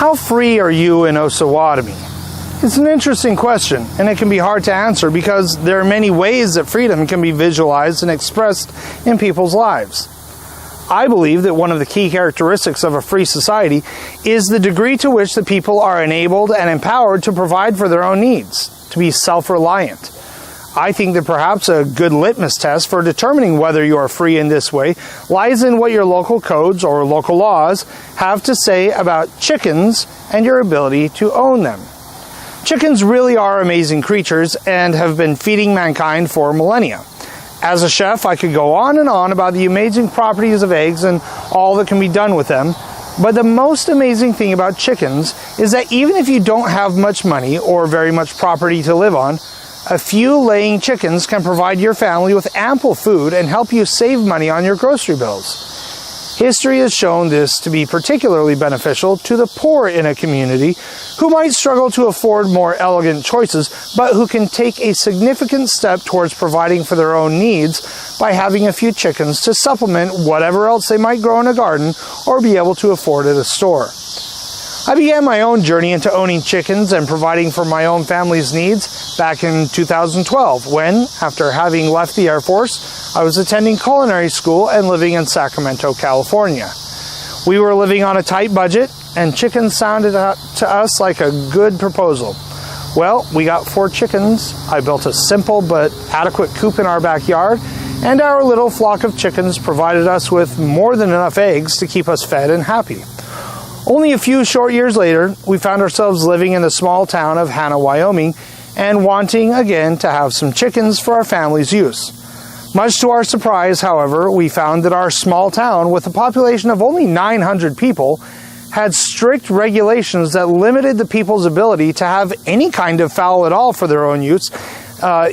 How free are you in Osawatomie? It's an interesting question, and it can be hard to answer because there are many ways that freedom can be visualized and expressed in people's lives. I believe that one of the key characteristics of a free society is the degree to which the people are enabled and empowered to provide for their own needs, to be self-reliant. I think that perhaps a good litmus test for determining whether you are free in this way lies in what your local codes or local laws have to say about chickens and your ability to own them. Chickens really are amazing creatures and have been feeding mankind for millennia. As a chef, I could go on and on about the amazing properties of eggs and all that can be done with them, but the most amazing thing about chickens is that even if you don't have much money or very much property to live on, a few laying chickens can provide your family with ample food and help you save money on your grocery bills. History has shown this to be particularly beneficial to the poor in a community who might struggle to afford more elegant choices, but who can take a significant step towards providing for their own needs by having a few chickens to supplement whatever else they might grow in a garden or be able to afford at a store. I began my own journey into owning chickens and providing for my own family's needs back in 2012 when, after having left the Air Force, I was attending culinary school and living in Sacramento, California. We were living on a tight budget, and chickens sounded to us like a good proposal. Well, we got 4 chickens. I built a simple but adequate coop in our backyard, and our little flock of chickens provided us with more than enough eggs to keep us fed and happy. Only a few short years later, we found ourselves living in the small town of Hanna, Wyoming, and wanting again to have some chickens for our family's use. Much to our surprise, however, we found that our small town, with a population of only 900 people, had strict regulations that limited the people's ability to have any kind of fowl at all for their own use,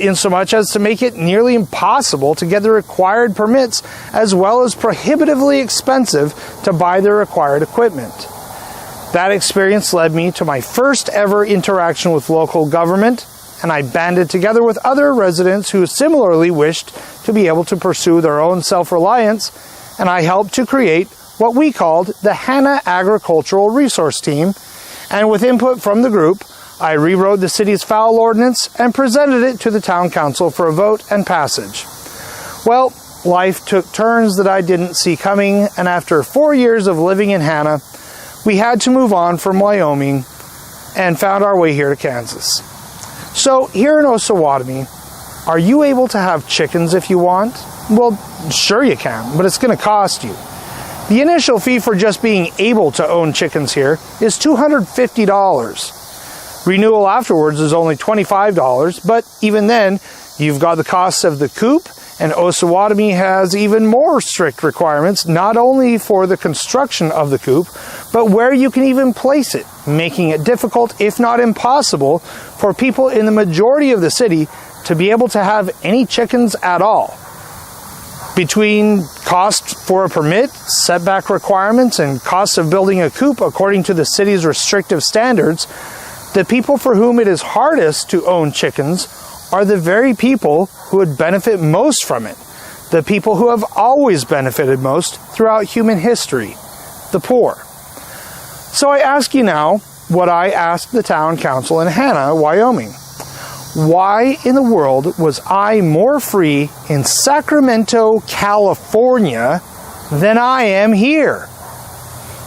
in so much as to make it nearly impossible to get the required permits, as well as prohibitively expensive to buy the required equipment. That experience led me to my first ever interaction with local government, and I banded together with other residents who similarly wished to be able to pursue their own self-reliance, and I helped to create what we called the Hanna Agricultural Resource Team, and with input from the group, I rewrote the city's fowl ordinance and presented it to the town council for a vote and passage. Well, life took turns that I didn't see coming, and after 4 years of living in Hanna, we had to move on from Wyoming and found our way here to Kansas. So here in Osawatomie, are you able to have chickens if you want? Well, sure you can, but it's going to cost you. The initial fee for just being able to own chickens here is $250. Renewal afterwards is only $25, but even then, you've got the cost of the coop, and Osawatomie has even more strict requirements, not only for the construction of the coop, but where you can even place it, making it difficult, if not impossible, for people in the majority of the city to be able to have any chickens at all. Between cost for a permit, setback requirements, and cost of building a coop according to the city's restrictive standards, the people for whom it is hardest to own chickens are the very people who would benefit most from it, the people who have always benefited most throughout human history, the poor. So I ask you now what I asked the town council in Hanna, Wyoming. Why in the world was I more free in Sacramento, California than I am here?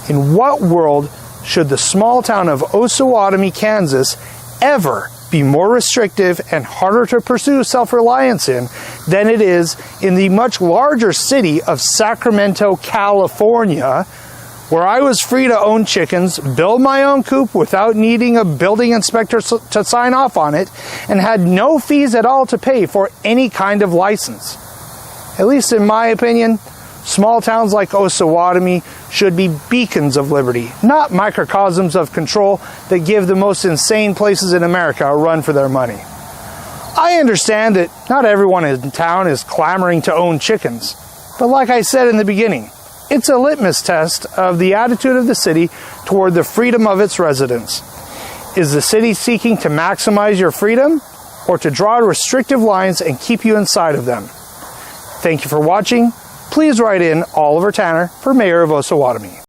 In what world should the small town of Osawatomie, Kansas ever be more restrictive and harder to pursue self-reliance in than it is in the much larger city of Sacramento, California, where I was free to own chickens, build my own coop without needing a building inspector to sign off on it, and had no fees at all to pay for any kind of license. At least in my opinion, small towns like Osawatomie should be beacons of liberty, not microcosms of control that give the most insane places in America a run for their money. I understand that not everyone in town is clamoring to own chickens, but like I said in the beginning, it's a litmus test of the attitude of the city toward the freedom of its residents. Is the city seeking to maximize your freedom or to draw restrictive lines and keep you inside of them? Thank you for watching. Please write in Oliver Tanner for Mayor of Osawatomie.